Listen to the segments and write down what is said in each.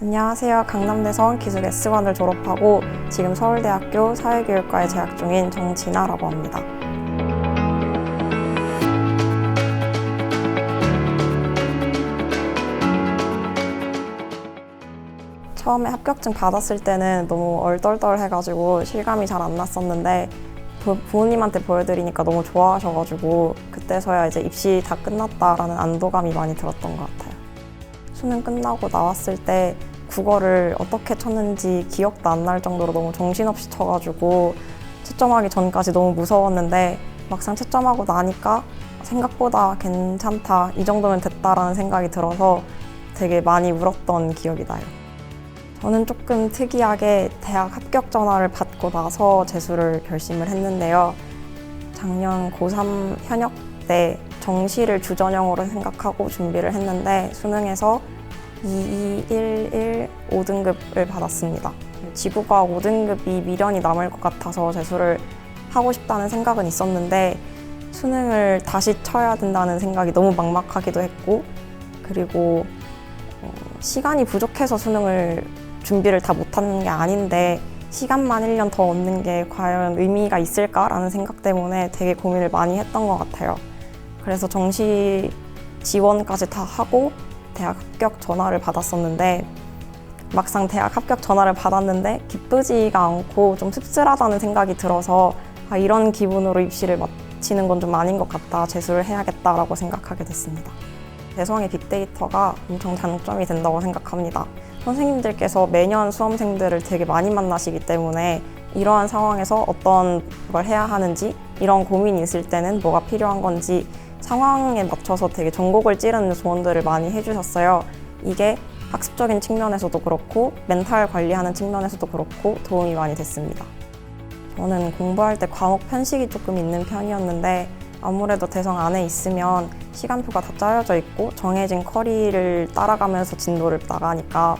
안녕하세요. 강남대성 기술 S1을 졸업하고 지금 서울대학교 사회교육과에 재학 중인 정진아라고 합니다. 처음에 합격증 받았을 때는 너무 얼떨떨해가지고 실감이 잘 안 났었는데 부모님한테 보여드리니까 너무 좋아하셔가지고 그때서야 이제 입시 다 끝났다라는 안도감이 많이 들었던 것 같아요. 수능 끝나고 나왔을 때 국어를 어떻게 쳤는지 기억도 안 날 정도로 너무 정신없이 쳐가지고 채점하기 전까지 너무 무서웠는데 막상 채점하고 나니까 생각보다 괜찮다, 이 정도면 됐다라는 생각이 들어서 되게 많이 울었던 기억이 나요. 저는 조금 특이하게 대학 합격 전화를 받고 나서 재수를 결심을 했는데요. 작년 고3 현역 때 정시를 주전형으로 생각하고 준비를 했는데 수능에서 2211 5등급을 받았습니다. 지구과학 5등급이 미련이 남을 것 같아서 재수를 하고 싶다는 생각은 있었는데 수능을 다시 쳐야 된다는 생각이 너무 막막하기도 했고, 그리고 시간이 부족해서 수능을 준비를 다 못하는 게 아닌데 시간만 1년 더 얻는 게 과연 의미가 있을까라는 생각 때문에 되게 고민을 많이 했던 것 같아요. 그래서 정시 지원까지 다 하고 대학 합격 전화를 받았었는데 막상 대학 합격 전화를 받았는데 기쁘지가 않고 좀 씁쓸하다는 생각이 들어서 이런 기분으로 입시를 마치는 건 좀 아닌 것 같다, 재수를 해야겠다라고 생각하게 됐습니다. 대성의 빅데이터가 엄청 장점이 된다고 생각합니다. 선생님들께서 매년 수험생들을 되게 많이 만나시기 때문에 이러한 상황에서 어떤 걸 해야 하는지, 이런 고민이 있을 때는 뭐가 필요한 건지 상황에 맞춰서 되게 전곡을 찌르는 조언들을 많이 해주셨어요. 이게 학습적인 측면에서도 그렇고 멘탈 관리하는 측면에서도 그렇고 도움이 많이 됐습니다. 저는 공부할 때 과목 편식이 조금 있는 편이었는데 아무래도 대성 안에 있으면 시간표가 다 짜여져 있고 정해진 커리를 따라가면서 진도를 나가니까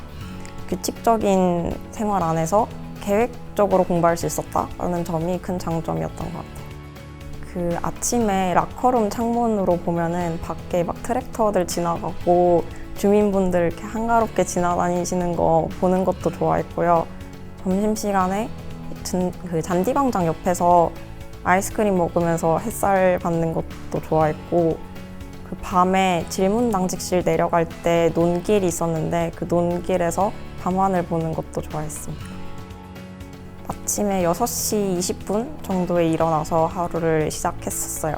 규칙적인 생활 안에서 계획적으로 공부할 수 있었다는 점이 큰 장점이었던 것 같아요. 그 아침에 라커룸 창문으로 보면은 밖에 막 트랙터들 지나가고 주민분들 이렇게 한가롭게 지나다니시는 거 보는 것도 좋아했고요. 점심시간에 그 잔디광장 옆에서 아이스크림 먹으면서 햇살 받는 것도 좋아했고, 그 밤에 질문당직실 내려갈 때 논길이 있었는데 그 논길에서 밤하늘 보는 것도 좋아했습니다. 아침에 6시 20분 정도에 일어나서 하루를 시작했었어요.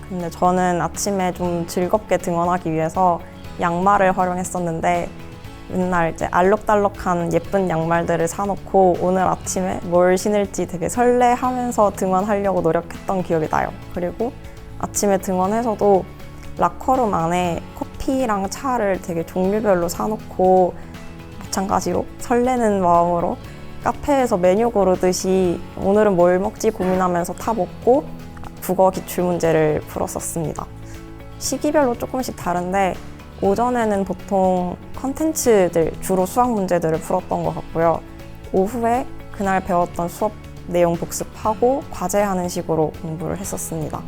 근데 저는 아침에 좀 즐겁게 등원하기 위해서 양말을 활용했었는데 맨날 이제 알록달록한 예쁜 양말들을 사놓고 오늘 아침에 뭘 신을지 되게 설레하면서 등원하려고 노력했던 기억이 나요. 그리고 아침에 등원해서도 라커룸 안에 커피랑 차를 되게 종류별로 사놓고 마찬가지로 설레는 마음으로 카페에서 메뉴 고르듯이 오늘은 뭘 먹지 고민하면서 타 먹고 국어 기출문제를 풀었었습니다. 시기별로 조금씩 다른데 오전에는 보통 컨텐츠들, 주로 수학 문제들을 풀었던 것 같고요. 오후에 그날 배웠던 수업 내용 복습하고 과제하는 식으로 공부를 했었습니다.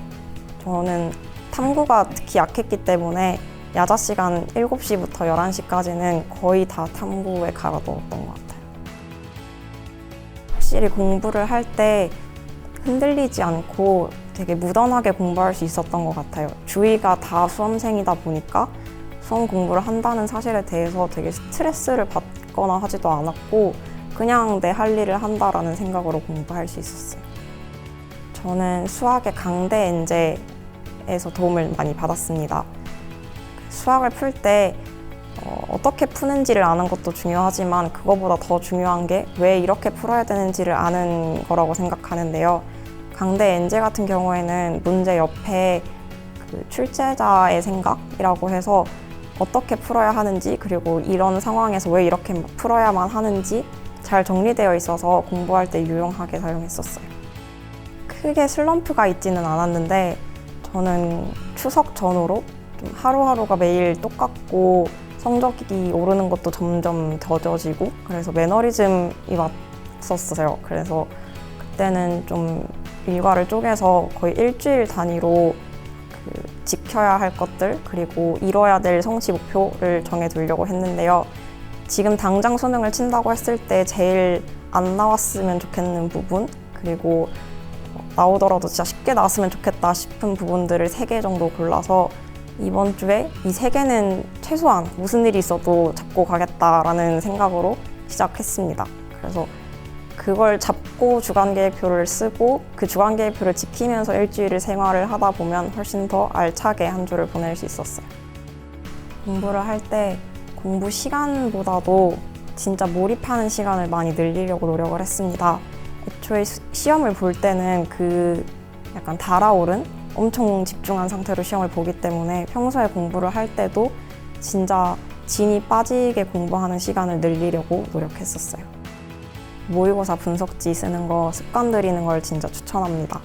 저는 탐구가 특히 약했기 때문에 야자 시간 7시부터 11시까지는 거의 다 탐구에 갈아넣었던 것 같아요. 확실히 공부를 할 때 흔들리지 않고 되게 무던하게 공부할 수 있었던 것 같아요. 주위가 다 수험생이다 보니까 수험 공부를 한다는 사실에 대해서 되게 스트레스를 받거나 하지도 않았고 그냥 내 할 일을 한다라는 생각으로 공부할 수 있었어요. 저는 수학의 강대 엔제에서 도움을 많이 받았습니다. 수학을 풀 때 어떻게 푸는지를 아는 것도 중요하지만 그거보다 더 중요한 게 왜 이렇게 풀어야 되는지를 아는 거라고 생각하는데요. 강대 엔제 같은 경우에는 문제 옆에 그 출제자의 생각이라고 해서 어떻게 풀어야 하는지, 그리고 이런 상황에서 왜 이렇게 풀어야만 하는지 잘 정리되어 있어서 공부할 때 유용하게 사용했었어요. 크게 슬럼프가 있지는 않았는데 저는 추석 전후로 좀 하루하루가 매일 똑같고 성적이 오르는 것도 점점 더뎌지고 그래서 매너리즘이 왔었어요. 그래서 그때는 좀 일과를 쪼개서 거의 일주일 단위로 지켜야 할 것들 그리고 이뤄야 될 성취 목표를 정해두려고 했는데요. 지금 당장 수능을 친다고 했을 때 제일 안 나왔으면 좋겠는 부분, 그리고 나오더라도 진짜 쉽게 나왔으면 좋겠다 싶은 부분들을 3개 정도 골라서 이번 주에 이 3개는 최소한 무슨 일이 있어도 잡고 가겠다라는 생각으로 시작했습니다. 그래서 그걸 잡고 주간계획표를 쓰고 그 주간계획표를 지키면서 일주일을 생활을 하다 보면 훨씬 더 알차게 한 주를 보낼 수 있었어요. 공부를 할 때 공부 시간보다도 진짜 몰입하는 시간을 많이 늘리려고 노력을 했습니다. 애초에 시험을 볼 때는 그 약간 달아오른 엄청 집중한 상태로 시험을 보기 때문에 평소에 공부를 할 때도 진짜 진이 빠지게 공부하는 시간을 늘리려고 노력했었어요. 모의고사 분석지 쓰는 거 습관 들이는 걸 진짜 추천합니다.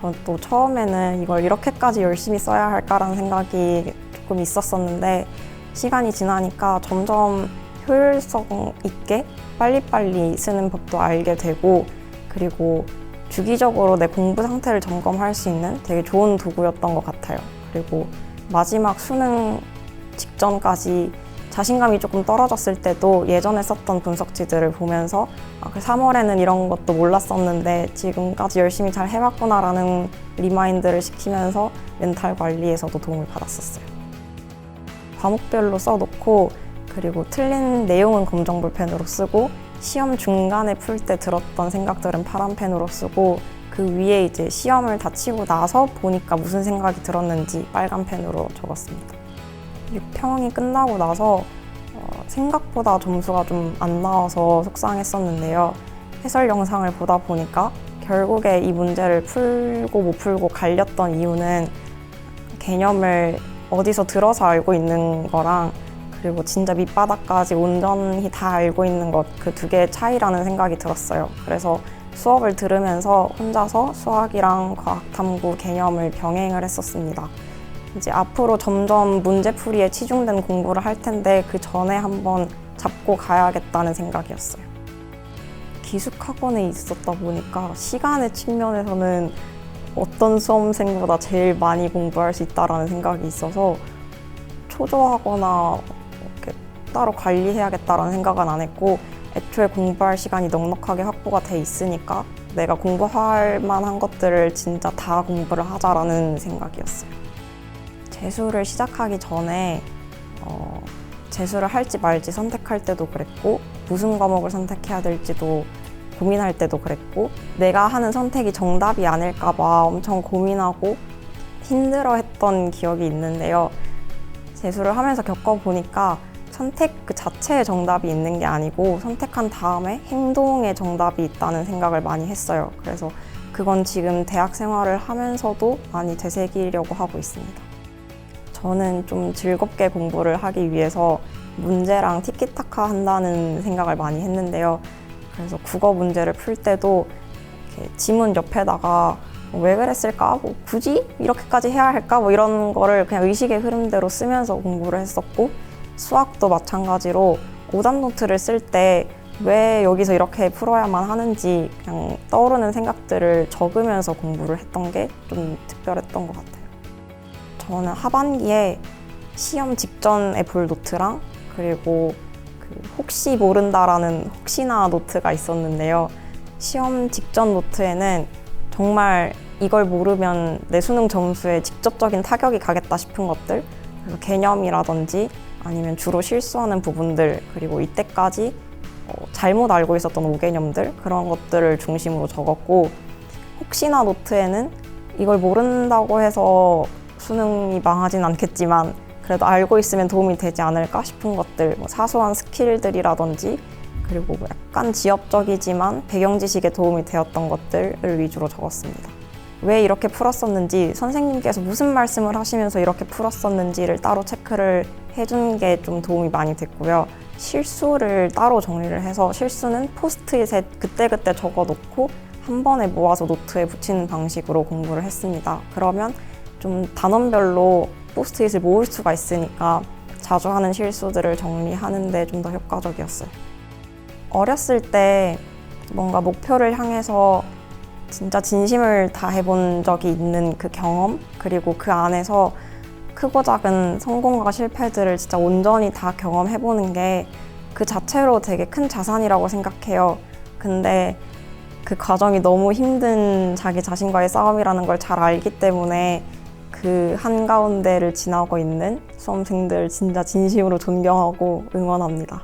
저도 처음에는 이걸 이렇게까지 열심히 써야 할까라는 생각이 조금 있었었는데 시간이 지나니까 점점 효율성 있게 빨리빨리 쓰는 법도 알게 되고 그리고 주기적으로 내 공부 상태를 점검할 수 있는 되게 좋은 도구였던 것 같아요. 그리고 마지막 수능 직전까지 자신감이 조금 떨어졌을 때도 예전에 썼던 분석지들을 보면서 그 3월에는 이런 것도 몰랐었는데 지금까지 열심히 잘 해봤구나라는 리마인드를 시키면서 멘탈 관리에서도 도움을 받았었어요. 과목별로 써놓고 그리고 틀린 내용은 검정 볼펜으로 쓰고 시험 중간에 풀 때 들었던 생각들은 파란 펜으로 쓰고 그 위에 이제 시험을 다 치고 나서 보니까 무슨 생각이 들었는지 빨간 펜으로 적었습니다. 6평이 끝나고 나서 생각보다 점수가 좀 안 나와서 속상했었는데요. 해설 영상을 보다 보니까 결국에 이 문제를 풀고 못 풀고 갈렸던 이유는 개념을 어디서 들어서 알고 있는 거랑 그리고 진짜 밑바닥까지 온전히 다 알고 있는 것 그 2개의 차이라는 생각이 들었어요. 그래서 수업을 들으면서 혼자서 수학이랑 과학탐구 개념을 병행을 했었습니다. 이제 앞으로 점점 문제풀이에 치중된 공부를 할 텐데 그 전에 한번 잡고 가야겠다는 생각이었어요. 기숙학원에 있었다 보니까 시간의 측면에서는 어떤 수험생보다 제일 많이 공부할 수 있다는 생각이 있어서 초조하거나 이렇게 따로 관리해야겠다는 생각은 안 했고 애초에 공부할 시간이 넉넉하게 확보가 돼 있으니까 내가 공부할 만한 것들을 진짜 다 공부를 하자라는 생각이었어요. 재수를 시작하기 전에 재수를 할지 말지 선택할 때도 그랬고 무슨 과목을 선택해야 될지도 고민할 때도 그랬고 내가 하는 선택이 정답이 아닐까 봐 엄청 고민하고 힘들어했던 기억이 있는데요. 재수를 하면서 겪어보니까 선택 그 자체에 정답이 있는 게 아니고 선택한 다음에 행동에 정답이 있다는 생각을 많이 했어요. 그래서 그건 지금 대학 생활을 하면서도 많이 되새기려고 하고 있습니다. 저는 좀 즐겁게 공부를 하기 위해서 문제랑 티키타카 한다는 생각을 많이 했는데요. 그래서 국어 문제를 풀 때도 이렇게 지문 옆에다가 왜 그랬을까? 뭐 굳이 이렇게까지 해야 할까? 뭐 이런 거를 그냥 의식의 흐름대로 쓰면서 공부를 했었고 수학도 마찬가지로 오답 노트를 쓸 때 왜 여기서 이렇게 풀어야만 하는지 그냥 떠오르는 생각들을 적으면서 공부를 했던 게 좀 특별했던 것 같아요. 저는 하반기에 시험 직전에 볼 노트랑 그리고 혹시 모른다라는 혹시나 노트가 있었는데요. 시험 직전 노트에는 정말 이걸 모르면 내 수능 점수에 직접적인 타격이 가겠다 싶은 것들, 그래서 개념이라든지 아니면 주로 실수하는 부분들, 그리고 이때까지 잘못 알고 있었던 오개념들, 그런 것들을 중심으로 적었고 혹시나 노트에는 이걸 모른다고 해서 수능이 망하진 않겠지만 그래도 알고 있으면 도움이 되지 않을까 싶은 것들, 사소한 스킬들이라든지 그리고 약간 지엽적이지만 배경 지식에 도움이 되었던 것들을 위주로 적었습니다. 왜 이렇게 풀었었는지, 선생님께서 무슨 말씀을 하시면서 이렇게 풀었었는지를 따로 체크를 해준 게 좀 도움이 많이 됐고요. 실수를 따로 정리를 해서 실수는 포스트잇에 그때그때 적어놓고 한 번에 모아서 노트에 붙이는 방식으로 공부를 했습니다. 그러면 좀 단원별로 포스트잇을 모을 수가 있으니까 자주 하는 실수들을 정리하는 데 좀 더 효과적이었어요. 어렸을 때 뭔가 목표를 향해서 진짜 진심을 다해본 적이 있는 그 경험, 그리고 그 안에서 크고 작은 성공과 실패들을 진짜 온전히 다 경험해보는 게 그 자체로 되게 큰 자산이라고 생각해요. 근데 그 과정이 너무 힘든 자기 자신과의 싸움이라는 걸 잘 알기 때문에 그 한가운데를 지나고 있는 수험생들 진짜 진심으로 존경하고 응원합니다.